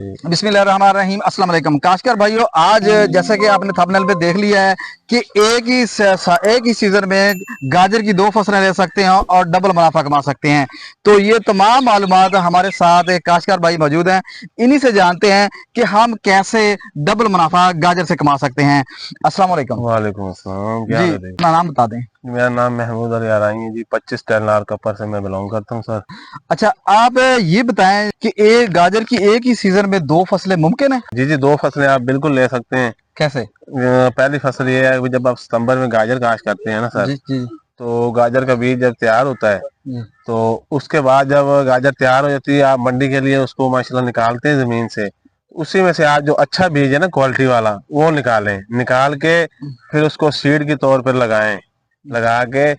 बिस्मिल्लाहिर्रहमानिर्रहीम। अस्सलाम वालेकुम काशकार भाइयों, आज जैसा कि आपने थंबनेल पे देख लिया है कि एक ही सीजन में गाजर की 2 फसलें ले सकते हैं और डबल मुनाफा कमा सकते हैं। तो ये तमाम मालूमात हमारे साथ एक काशकार भाई मौजूद हैं, इन्हीं से जानते हैं कि हम कैसे डबल मुनाफा गाजर से कमा सकते हैं। अस्सलाम वालेकुम। वालेकुम अस्सलाम। क्या जी, हाल है? अपना नाम बता दें। मेरा नाम महमूद अली आरई है जी। 25 टेलनार कपर से मैं बिलोंग करता हूँ सर। अच्छा, आप ये बताएं कि एक गाजर की एक ही सीजन में 2 फसलें मुमकिन है? जी जी, 2 फसलें आप बिल्कुल ले सकते हैं। कैसे? पहली फसल ये है कि जब आप सितंबर में गाजर काश्त करते हैं ना सर, जी जी तो गाजर का बीज जब तैयार होता है जी। तो उसके बाद जब गाजर तैयार हो जाती है, आप मंडी के लिए उसको माशाल्लाह निकालते हैं जमीन से। उसी में से आप जो अच्छा बीज है ना, क्वालिटी वाला, वो निकाल के फिर उसको सीड के तौर पर लगाएं। लगा के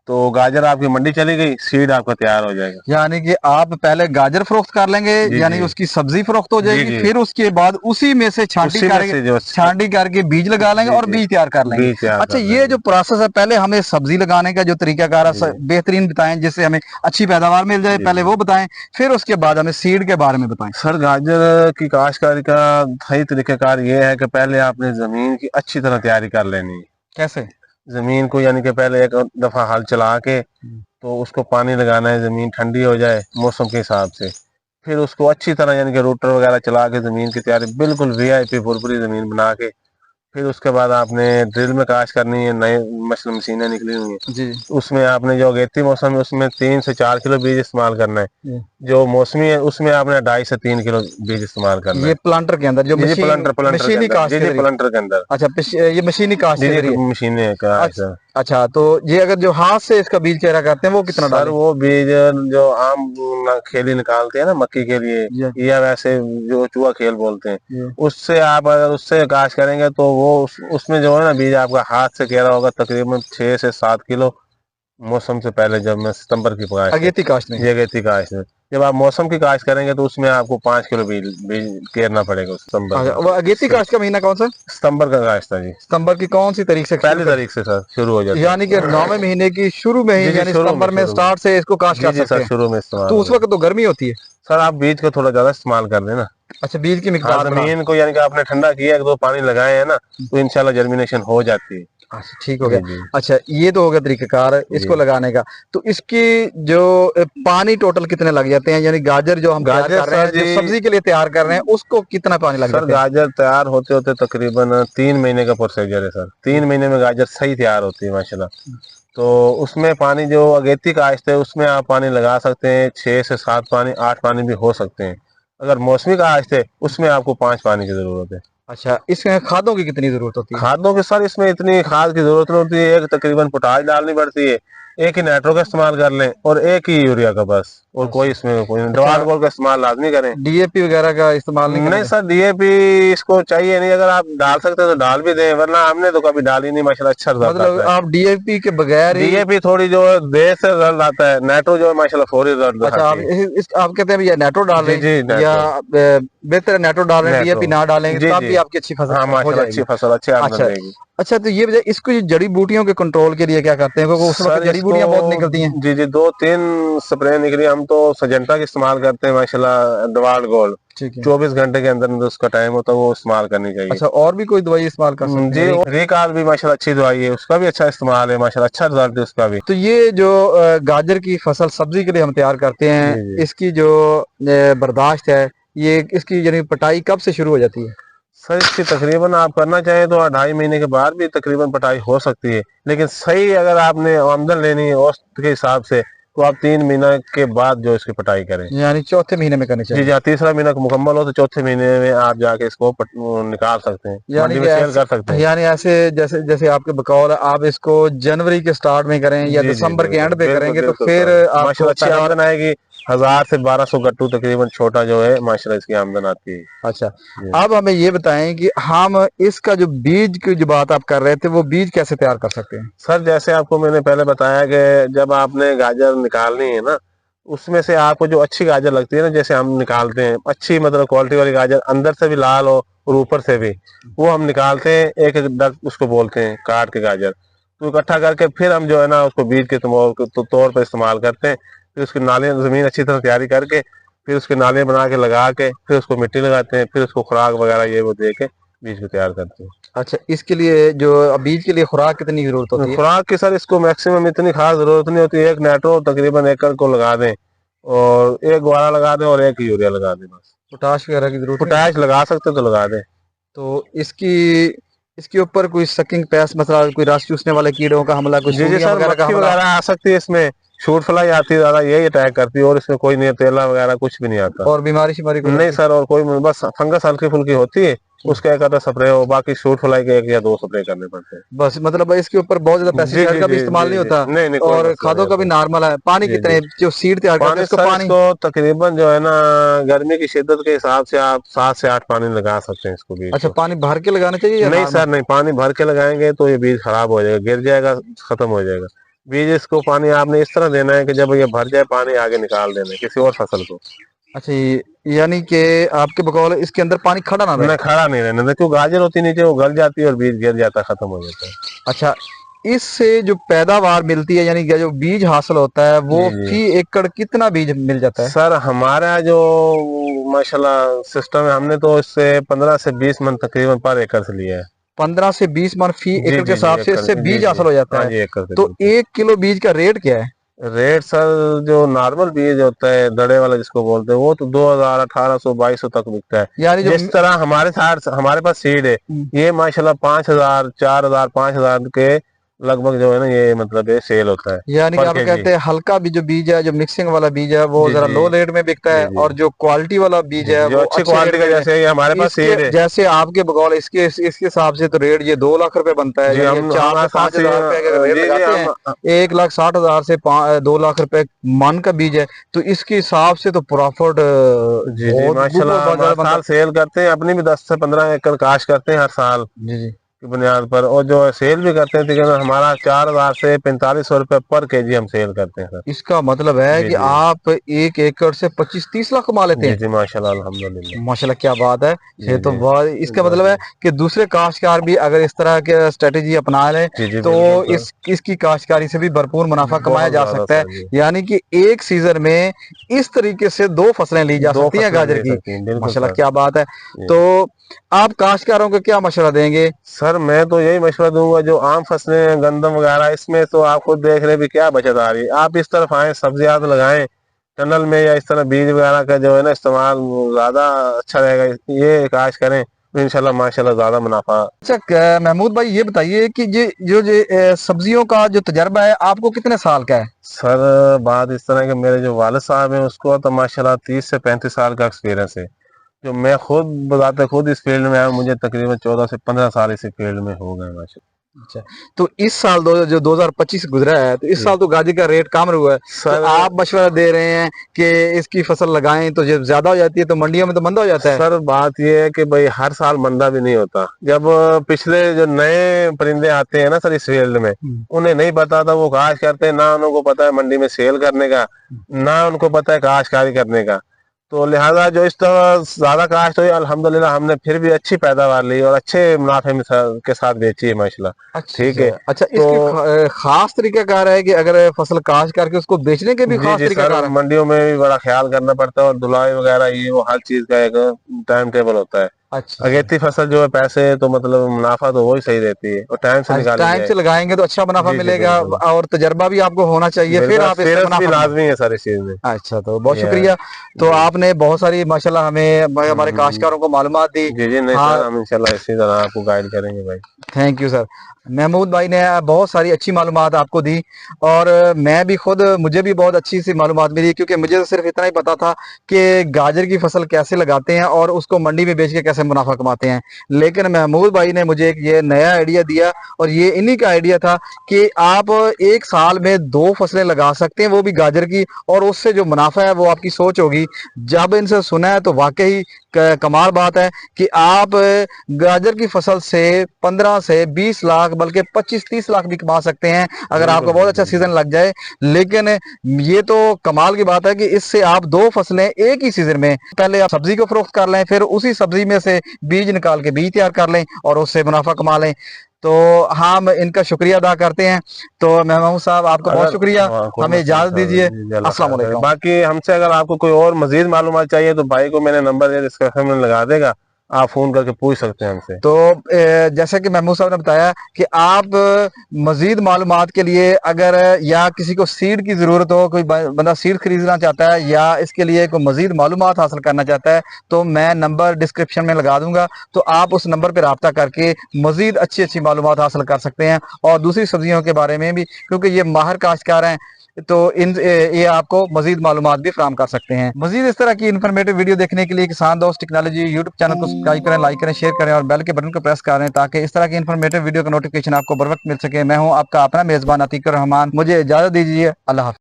तो गाजर आपकी मंडी चली गई, सीड आपका तैयार हो जाएगा। यानी कि आप पहले गाजर फरोख्त कर लेंगे, जी यानी जी उसकी सब्जी फरोख्त हो जी जाएगी, जी। फिर उसके बाद उसी में से उसी में से जो छांटी करके बीज लगा लेंगे जी और जी बीज तैयार कर लेंगे। बीज तैयार अच्छा, कर ये लेंगे। जो प्रोसेस है, पहले हमें सब्जी लगाने का जो तरीकाकार है जी बेहतरीन बताएं, जिससे हमें अच्छी पैदावार मिल जाए, जी पहले जी। वो बताएं, फिर उसके बाद हमें सीड के बारे में बताएं। सर, गाजर की काश्तकारी का सही तरीकाकार ये है कि पहले आपने जमीन की अच्छी तरह तैयारी कर लेनी है। कैसे? जमीन को यानी कि पहले एक दफा हल चला के तो उसको पानी लगाना है, जमीन ठंडी हो जाए मौसम के हिसाब से। फिर उसको अच्छी तरह यानी कि रूटर वगैरह चला के जमीन की तैयारी बिल्कुल वीआईपी भुरभुरी जमीन बना के फिर उसके बाद आपने ड्रिल में काश करनी है। नई मशीनें निकली हुई हैं, जी उसमें आपने जो अगेती मौसम है उसमें 3 से 4 किलो बीज इस्तेमाल करना है। जी। जो मौसमी है उसमें आपने 2.5 से 3 किलो बीज इस्तेमाल करना ये है। प्लांटर के अंदर जो जी जी, प्लंटर के मशीनी अंदर। काश्त जी के जी, जरिए। प्लंटर के अंदर। अच्छा, ये मशीनी काश्त जी के जी, जरिए। मशीनें का है अच्छा सर। अच्छा, तो ये अगर जो हाथ से इसका बीज चेरा करते हैं वो कितना सर, डालें? वो बीज जो आम खेली निकालते हैं ना मक्की के लिए, जी या वैसे जो चूहा खेल बोलते हैं, जी। उससे आप अगर उससे काश करेंगे तो वो उसमें जो है ना बीज आपका हाथ से घेरा होगा तकरीबन 6 से 7 किलो। मौसम से पहले जब मैं सितंबर की काश्त है, अगेती काश्त में। ये थी काश्त है। जब आप मौसम की काश्त करेंगे तो उसमें आपको 5 किलो बीज बीज घेरना पड़ेगा सितंबर अच्छा, में। वो अगेती काश्त का महीना कौन सा? सितंबर का काश्त है जी। सितंबर की कौन सी तारीख से शुरू पहली कर? तारीख से सर शुरू हो जाता यानी कि है। 9वें महीने की शुरू में जी ही, जी, यानी सितंबर में शुरू में। स्टार्ट से इसको काश्त जी कर जी सकते सर, हैं। शुरू में इस्तेमाल तो हो उस जाता वक्त है। तो गर्मी होती है। सर, आप बीज को थोड़ा ज्यादा इस्तेमाल कर देना। अच्छा, बीज की हाँ, मिकदार बढ़ा। जमीन को यानी कि आपने ठंडा किया, एक दो पानी लगाए हैं ना, तो इंशाल्लाह जर्मिनेशन हो जाती है। अच्छा, ठीक हो गया। जी जी अच्छा, ये तो हो गया तरीकाकार जी। इसको लगाने का। तो इसकी जो पानी टोटल कितने लग जाते हैं, यानी गाजर जो हम तैयार गाजर कर रहे सर हैं, जो जी, सब्जी के लिए तैयार कर रहे हैं, उसको कितना पानी लग सर जाते हैं? गाजर तैयार होते होते तकरीबन 3 महीने का प्रोसीजर है सर। 3 महीने में गाजर सही तैयार होती है माशाल्लाह। तो उसमें पानी जो अगेती काश्त है उसमें आप पानी लगा सकते हैं, 6 से 7 पानी, 8 पानी भी हो सकते हैं। अगर मौसमी काश्त है उसमें आपको 5 पानी की जरूरत है। अच्छा, इसमें खादों की कितनी जरूरत होती है? खादों के सर इसमें इतनी खाद की जरूरत नहीं होती है। एक तकरीबन पोटाश डालनी पड़ती है, एक ही नाइट्रो का इस्तेमाल कर लें और एक ही यूरिया का बस। और कोई अच्छा इसमें कोई अच्छा, डवाल गोल का इस्तेमाल लाजमी करें। डीएपी वगैरह का इस्तेमाल नहीं करना नहीं चाहिए? सर, डीएपी इसको चाहिए नहीं। अगर आप डाल सकते हैं तो डाल भी दें, वरना हमने तो कभी डाली नहीं माशाल्लाह, अच्छा रिजल्ट मतलब आता है। आप डीएपी के बगैर ही? डीएपी थोड़ी जो है देर से रिजल्ट आता है, नाइट्रो जो है माशाल्लाह फौरी रिजल्ट अच्छा, आप दिखाती है। आप कहते हैं या नेटो डाल जी रहे जी, हैं या नाइट्रो। बेहतर नेटो डाल रहे हैं, नाइट्रो। डीएपी ना डालेंगे जी तब जी। भी आपकी अच्छी हाँ फसल हो माशाल्लाह, जाएगी? अच्छी फसल, अच्छी आमदन अच्छा देगी। अच्छा, तो ये बताइए, इसको ये जड़ी बूटियों के कंट्रोल के लिए क्या करते हैं, क्योंकि उस वक्त सर जड़ी इसको, बूटियां बहुत निकलती हैं। जी जी, 2-3 स्प्रे निकली। हम तो सजेंटा का इस्तेमाल करते हैं माशाल्लाह, डवाल गोल्ड। ठीक है। 24 घंटे के अंदर अंदर उसका टाइम होता है, वो इस्तेमाल करनी चाहिए। अच्छा, और भी कोई दवाई इस्तेमाल कर सकते जी, हैं? रिकाल भी माशाल्लाह अच्छी दवाई है, उसका भी अच्छा इस्तेमाल है माशाल्लाह, अच्छा रिजल्ट है उसका भी। तो ये जो गाजर की फसल सब्जी के लिए हम तैयार करते हैं, जी जी। इसकी जो बर्दाश्त है, ये इसकी यानी पटाई कब से शुरू हो जाती है? सर, इसकी तकरीबन आप करना चाहें तो 2.5 महीने के बाद भी तकरीबन पटाई हो सकती है। लेकिन सही अगर आपने आमदन लेनी है औसत के हिसाब से, तो आप 3 महीने के बाद जो इसकी पटाई करें। यानी चौथे महीने में करनी जी चाहिए? जी, तीसरा महीना मुकम्मल हो तो चौथे महीने में आप जाके इसको निकाल सकते हैं, यानी मंडी कि में सेल कर सकते हैं। यानी ऐसे जैसे जैसे आपके बकौल है, आप इसको जनवरी के स्टार्ट में करें या जी जी, दिसंबर के बिल्कुल एंड पे बिल्कुल करेंगे तो बिल्कुल फिर सर। आपको माशाल्लाह अच्छी पैदावार। आमदन आएगी। 1000 से 1200 गट्टू तकरीबन छोटा जो है माशाल्लाह इसकी आमदन आती है। अच्छा, जी। अब हमें ये बताएं कि हम इसका जो बीज की जो बात आप कर रहे थे, वो बीज कैसे तैयार कर सकते हैं? सर, जैसे आपको मैंने पहले बताया कि जब आपने गाजर निकालनी है ना, उसमें से आपको जो अच्छी गाजर लगती है ना, जैसे हम निकालते हैं अच्छी मतलब क्वालिटी वाली गाजर, अंदर से भी लाल हो और ऊपर से भी, वो हम निकालते हैं। एक एक डग उसको बोलते हैं, काट के गाजर तो इकट्ठा करके फिर हम जो है ना उसको बीज के तौर पर इस्तेमाल करते हैं। फिर उसकी नालियाँ जमीन अच्छी तरह तैयारी करके फिर उसके नाले बना के लगा के फिर उसको मिट्टी लगाते हैं, फिर उसको खुराक वगैरह ये वो दे के बीज को तैयार करते हैं। अच्छा, इसके लिए जो बीज के लिए खुराक कितनी जरूरत होती है? खुराक की सर इसको मैक्सिमम इतनी खास जरूरत नहीं होती, एक नाइट्रो तकरीबन एकड़ को लगा दें और एक ग्वारा लगा दें और एक यूरिया लगा दें बस। पोटाश वगैरह की जरूरत नहीं? पोटाश लगा सकते तो लगा दें। तो इसके ऊपर कोई सकिंग पेस्ट, मतलब कोई रस चूसने वाले कीड़ों का हमला, कोई जी जी सूंडियां सर, वगैरह का मक्खी हमला? वगैरह आ सकती है इसमें, शूट फ्लाई आती है ज्यादा, यही अटैक करती है और इसमें कोई नहीं, तेला वगैरह कुछ भी नहीं आता। और बीमारी शिमारी कोई नहीं सर, और कोई बस फंगस हल्की फुल्की होती है, उसका एक आधा स्प्रे हो, बाकी शूट फ्लाई के 1 या 2 स्प्रे करने पड़ते हैं बस? मतलब इसके ऊपर बहुत ज्यादा जी जी पेस्टिसाइड का भी जी इस्तेमाल जी नहीं जी। होता? नहीं नहीं, कोई और मसला खादों नहीं का भी होता। नॉर्मल है? पानी जी कितने जी। जो सीड तैयार करते हैं पानी उसको सर पानी? इसको तकरीबन जो है ना, गर्मी की शिद्दत के हिसाब से आप 7 से 8 पानी लगा सकते हैं इसको बीज अच्छा, को। पानी भर के लगाना चाहिए या नहीं नॉर्मल? सर नहीं, पानी भर के लगाएंगे तो ये बीज खराब हो जाएगा, गिर जाएगा, खत्म हो जाएगा बीज। इसको पानी आपने इस तरह देना है कि जब ये भर जाए पानी आगे निकाल देना है किसी और फसल को। अच्छा, यानी कि आपके बकौल इसके अंदर पानी खड़ा ना रहे? न खड़ा नहीं रहने दें, क्यों गाजर होती नीचे, वो गल जाती है और बीज गिर जाता है, खत्म हो जाता है। अच्छा, इससे जो पैदावार मिलती है, यानी कि जो बीज हासिल होता है, वो जी जी फी एकड़ कितना बीज मिल जाता है? सर, हमारा जो माशाल्लाह सिस्टम है, हमने तो इससे 15 से 20 मन तकरीबन पर एकड़ से लिया है। 15 से 20 मन फी जी एकड़ के जी जी, हिसाब से एकड़ इससे जी बीज जी, हासिल हो जाता हाँ है। जी, एकड़ से तो बिल्कुल। 1 किलो बीज का रेट क्या है? रेट सर, जो नॉर्मल बीज होता है दड़े वाला जिसको बोलते हैं, वो तो 2000, 1800, 2200 तक बिकता है। यानी जो जिस तरह हमारे साथ हमारे पास सीड है, ये माशाल्लाह 5000, 4000, 5000 के लगभग जो है ना, ये मतलब ये सेल होता है यानी कि पर आप केजी। कहते हैं हल्का भी जो बीज है, जो मिक्सिंग वाला बीज है, वो जी जरा जी लो रेट में बिकता जी है, जी और जो क्वालिटी वाला बीज जी है जी, जो वो अच्छी अच्छे रेट क्वालिटी का, में जैसे ये हमारे पास इसके सीड है। जैसे आपके बगौल इसके हिसाब से तो रेट ये 2 लाख रुपए बनता है, जी, यानी कि हम 4 हमारे से साथ 5 हजार रुपए अगर रेट जी जी लगाते हम हैं, 1,60,000 से 2 लाख रुपए मन का बीज है, तो इसके हिसाब से तो प्रॉफिट जी जी बहुत माशाल्लाह बहुत हम हर ज्यादा बनता साल सेल करते हैं, अपनी भी 10 से 15 एकड़ काश करते हैं हर साल है। जी जी। की बुनियाद पर, और जो सेल भी करते हैं तकरीबन हमारा 4000 से 4500 रुपए पर केजी हम सेल करते हैं सर। इसका मतलब है जी कि जी आप 1 एकड़ से 25-30 लाख कमा लेते जी हैं? जी माशाल्लाह अल्हम्दुलिल्लाह। माशाल्लाह, क्या बात है। ये जी तो जी बहुत, इसका मतलब है कि दूसरे काश्तकार भी अगर इस तरह के स्ट्रेटेजी अपना लें जी जी तो बिल्कुल सर, इसकी काश्तकारी से भी भरपूर मुनाफा कमाया बहुत जा ज्यादा सकता है। सर जी। यानी कि एक सीजन में इस तरीके से 2 फसलें ली जा 2 सकती हैं फसलें गाजर ले की। सकती हैं, बिल्कुल माशाल्लाह, सर। क्या बात है। जी तो आप काश्तकारों को क्या मशवरा देंगे? सर, मैं तो यही मशवरा दूंगा, जो आम फसलें हैं, गंदम वगैरह, इसमें तो आप खुद देख रहे हैं भी क्या बचत आ रही है। आप इस तरफ आए, सब्जियां लगाएं टनल में, या इस तरह बीज वगैरह का जो है ना इस्तेमाल ज्यादा अच्छा रहेगा, ये काश करें तो इंशाल्लाह माशाल्लाह ज्यादा मुनाफा। अच्छा, महमूद भाई, ये बताइए कि जो सब्जियों का जो तजर्बा है, आपको कितने साल का है? सर, बात इस तरह के, मेरे जो वालिद साहब हैं उसको तो माशाल्लाह 30 से 35 साल का एक्सपीरियंस है। जो मैं खुद बताते खुद इस फील्ड में आया हूं, मुझे तकरीबन 14 से 15 साल इसी फील्ड में हो गए माशाल्लाह। अच्छा, तो इस साल जो 2025 गुजरा है, तो इस जी साल तो गाजर का रेट कम हुआ है, तो सर, आप मशवरा दे रहे हैं कि इसकी फसल लगाएं, तो जब ज्यादा हो जाती है तो मंडियों में तो मंदा हो जाता है। सर बात यह है कि भाई हर साल मंदा भी नहीं होता। जब पिछले जो नए परिंदे आते हैं ना सर इस फील्ड में, उन्हें नहीं पता था, वो काश करते हैं, ना उनको पता है मंडी में सेल करने का, ना उनको पता है काश्तकारी करने का। तो लिहाजा जो इस तरह ज्यादा काश्त हुई, अल्हम्दुलिल्लाह हमने फिर भी अच्छी पैदावार ली और अच्छे मुनाफे में के साथ बेची है माशाल्लाह। ठीक है, अच्छा अच्छा, तो इसकी खास तरीकाकार है कि अगर फसल काश्त करके उसको बेचने के भी जी खास जी सर, तरीकाकार है? मंडियों में भी बड़ा ख्याल करना पड़ता है, और धुलाई वगैरह ये वो हर चीज का एक टाइम टेबल होता है। अच्छा अगेती फसल जो है पैसे तो मतलब मुनाफा तो वही सही रहती है, और टाइम से निकाली टाइम जाए। से लगाएंगे तो अच्छा मुनाफा जी जी मिलेगा, बिल्कुल और तजर्बा भी आपको होना चाहिए, फिर बिल्कुल, आप इससे एक्सपीरियंस भी मुनाफा कमा। लाजमी है सर इस चीज में। अच्छा, तो बहुत ये शुक्रिया। तो जी आपने बहुत सारी माशाल्लाह हमें हमारे हम्म, काश्तकारों को मालूमात दी। जी जी नहीं हाँ, सर, हम इंशाल्लाह इसी तरह आपको गाइड करेंगे भाई। Thank you sir. महमूद भाई ने बहुत सारी अच्छी मालूमात आपको दी, और मैं भी खुद, मुझे भी बहुत अच्छी सी मालूमात मिली, क्योंकि मुझे तो सिर्फ इतना ही पता था कि गाजर की फसल कैसे लगाते हैं और उसको मंडी में बेच के कैसे मुनाफा कमाते हैं। लेकिन महमूद भाई ने मुझे एक ये नया आइडिया दिया, और ये इन्हीं का आइडिया था कि आप एक साल में 2 फसलें लगा सकते हैं, वो भी गाजर की, और उससे जो मुनाफा है वो आपकी सोच होगी। जब इनसे सुना है तो वाकई कमाल बात है कि आप गाजर की फसल से 15 से 20 लाख, बल्कि 25-30 लाख भी कमा सकते हैं अगर बिल्कुल आपका बहुत अच्छा बिल्कुल सीजन लग जाए। लेकिन ये तो कमाल की बात है कि इससे आप 2 फसलें एक ही सीजन में, पहले आप सब्जी को फरोख्त कर लें, फिर उसी सब्जी में से बीज निकाल के बीज तैयार कर लें और उससे मुनाफा कमा लें। तो हम इनका शुक्रिया अदा करते हैं। तो महमूद साहब आपका बहुत शुक्रिया, हमें इजाजत दीजिए। अस्सलाम वालेकुम। बाकी हमसे अगर आपको कोई और मजीद मालूमात चाहिए तो भाई को मैंने नंबर दिया डिस्क्रिप्शन में लगा देगा, आप फोन करके पूछ सकते हैं हमसे। तो जैसे कि महमूद साहब ने बताया कि आप मजीद मालूमात के लिए अगर या किसी को सीड की ज़रूरत हो, कोई बंदा सीड खरीदना चाहता है या इसके लिए कोई मजीद मालूमात हासिल करना चाहता है, तो मैं नंबर डिस्क्रिप्शन में लगा दूंगा, तो आप उस नंबर पर रब्ता करके मजीद अच्छी अच्छी मालूमात हासिल कर सकते हैं। और दूसरी सब्जियों के बारे में भी, क्योंकि ये माहिर काश्तकार हैं, तो ये आपको मजीद मालूमात भी फराहम कर सकते हैं। मजीद इस तरह की इन्फॉर्मेटिव वीडियो देखने के लिए किसान दोस्त टेक्नोलॉजी यूट्यूब चैनल को सब्सक्राइब करें, लाइक करें, शेयर करें और बेल के बटन को प्रेस करें, ताकि इस तरह की इन्फॉर्मेटिव वीडियो का नोटिफिकेशन आपको बर वक्त मिल सके। मैं हूं आपका अपना मेजबान अतीकुर रहमान, मुझे इजाजत दीजिए। अल्लाह हाफ़िज़।